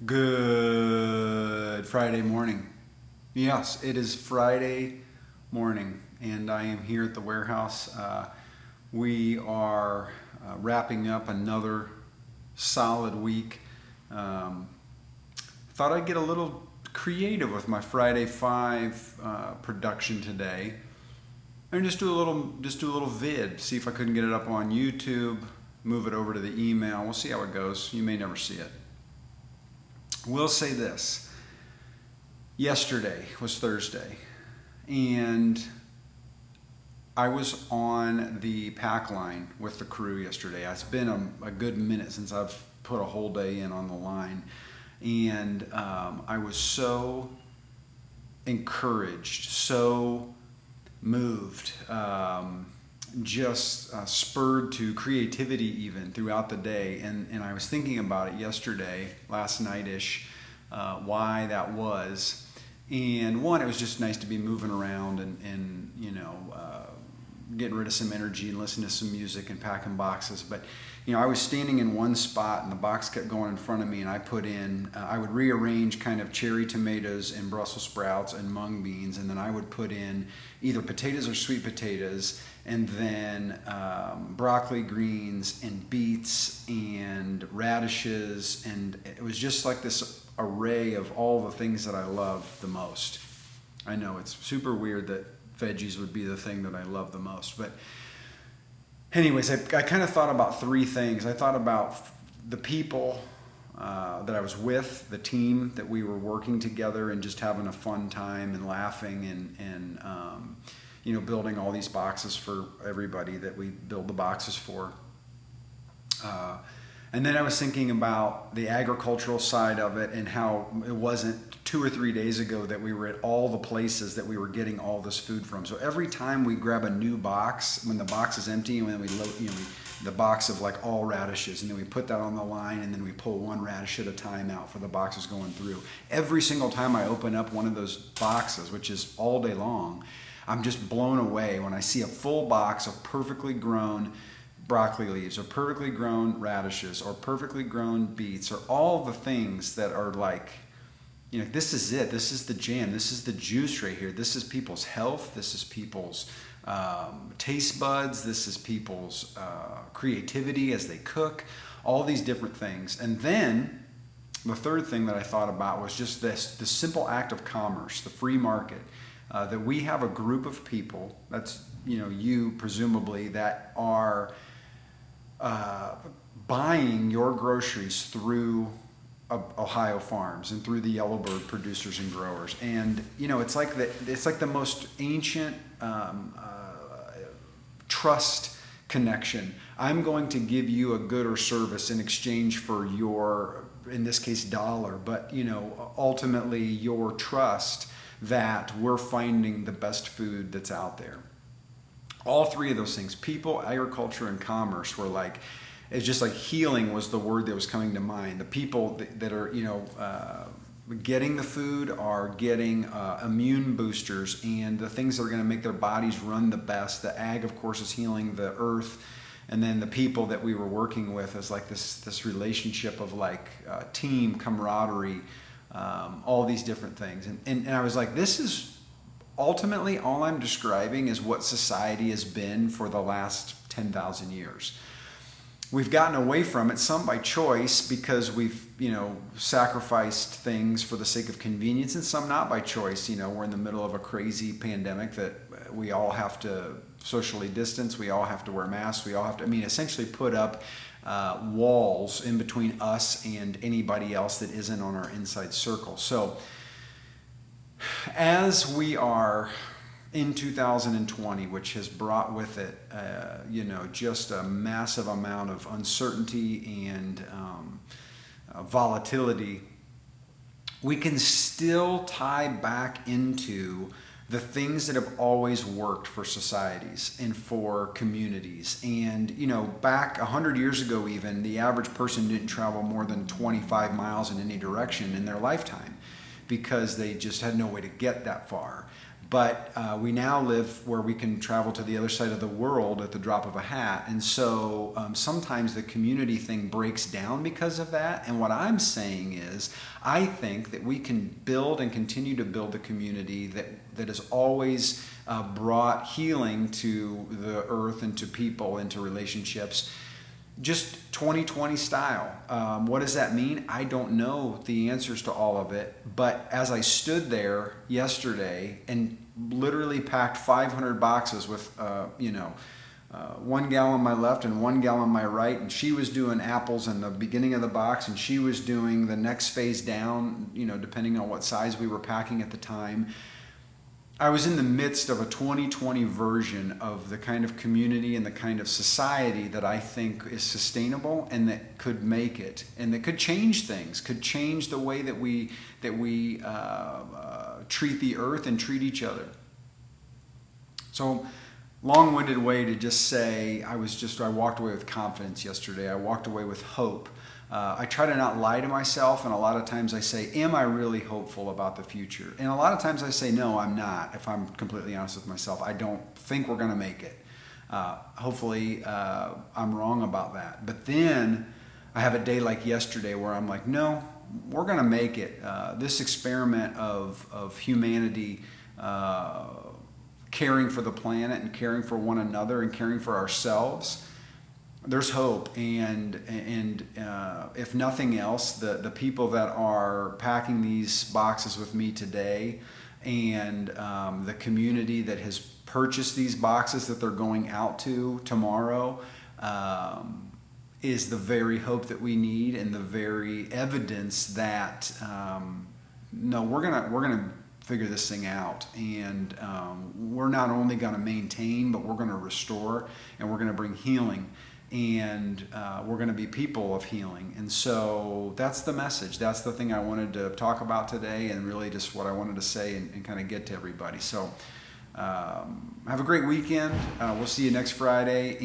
Good Friday morning. Yes, it is Friday morning, and I am here at the warehouse. We are wrapping up another solid week. Thought I'd get a little creative with my Friday 5 production today, and just do a little vid. See if I couldn't get it up on YouTube. Move it over to the email. We'll see how it goes. You may never see it. We'll say this. Yesterday was Thursday, and I was on the pack line with the crew yesterday. It's been a good minute since I've put a whole day in on the line, and I was so encouraged, so moved, just spurred to creativity even throughout the day. And I was thinking about it yesterday, last night-ish, why that was. And one, it was just nice to be moving around and getting rid of some energy and listening to some music and packing boxes. But I was standing in one spot and the box kept going in front of me, and I put in, I would rearrange kind of cherry tomatoes and Brussels sprouts and mung beans, and then I would put in either potatoes or sweet potatoes, and then broccoli, greens, and beets, and radishes, and it was just like this array of all the things that I love the most. I know it's super weird that veggies would be the thing that I love the most, but anyways, I kind of thought about three things. I thought about the people that I was with, the team that we were working together and just having a fun time and laughing and building all these boxes for everybody that we build the boxes for. And then I was thinking about the agricultural side of it and how it wasn't 2 or 3 days ago that we were at all the places that we were getting all this food from. So every time we grab a new box, when the box is empty, and then we load, the box of like all radishes, and then we put that on the line, and then we pull one radish at a time out for the boxes going through. Every single time I open up one of those boxes, which is all day long, I'm just blown away when I see a full box of perfectly grown broccoli leaves, or perfectly grown radishes, or perfectly grown beets, or all the things that are like, this is it. This is the jam. This is the juice right here. This is people's health. This is people's taste buds. This is people's creativity as they cook, all these different things. And then the third thing that I thought about was just the simple act of commerce, the free market, that we have a group of people, that's, you presumably, that are buying your groceries through Ohio Farms and through the Yellowbird producers and growers. And it's like the most ancient trust connection. I'm going to give you a good or service in exchange for your, in this case, dollar, but ultimately your trust that we're finding the best food that's out there. All three of those things, people, agriculture, and commerce, were like, it's just like healing was the word that was coming to mind. The people that are, getting the food are getting immune boosters and the things that are going to make their bodies run the best. The ag, of course, is healing the earth. And then the people that we were working with is like this relationship of like team, camaraderie, all these different things. And I was like, this is ultimately all I'm describing is what society has been for the last 10,000 years. We've gotten away from it, some by choice because we've, sacrificed things for the sake of convenience, and some not by choice. We're in the middle of a crazy pandemic that we all have to socially distance, we all have to wear masks, we all have to, essentially put up walls in between us and anybody else that isn't on our inside circle. So as we are in 2020, which has brought with it, just a massive amount of uncertainty and volatility, we can still tie back into the things that have always worked for societies and for communities. And, back 100 years ago even, the average person didn't travel more than 25 miles in any direction in their lifetime because they just had no way to get that far. But we now live where we can travel to the other side of the world at the drop of a hat. And so sometimes the community thing breaks down because of that. And what I'm saying is, I think that we can build and continue to build a community that has always brought healing to the earth and to people and to relationships, just 2020 style. What does that mean? I don't know the answers to all of it, but as I stood there yesterday and literally packed 500 boxes with 1 gallon on my left and 1 gallon on my right, and she was doing apples in the beginning of the box, and she was doing the next phase down, depending on what size we were packing at the time. I was in the midst of a 2020 version of the kind of community and the kind of society that I think is sustainable and that could make it and that could change things, could change the way that we treat the earth and treat each other. So, long-winded way to just say I walked away with confidence yesterday. I walked away with hope. I try to not lie to myself, and a lot of times I say, am I really hopeful about the future? And a lot of times I say, no, I'm not, if I'm completely honest with myself. I don't think we're going to make it. Hopefully I'm wrong about that. But then I have a day like yesterday where I'm like, no, we're going to make it. This experiment of humanity caring for the planet and caring for one another and caring for ourselves, there's hope, and if nothing else, the people that are packing these boxes with me today, and the community that has purchased these boxes that they're going out to tomorrow, is the very hope that we need and the very evidence that no, we're gonna figure this thing out, and we're not only going to maintain, but we're going to restore, and we're going to bring healing. And we're going to be people of healing. And so that's the message. That's the thing I wanted to talk about today, and really just what I wanted to say and kind of get to everybody. So have a great weekend. We'll see you next Friday. And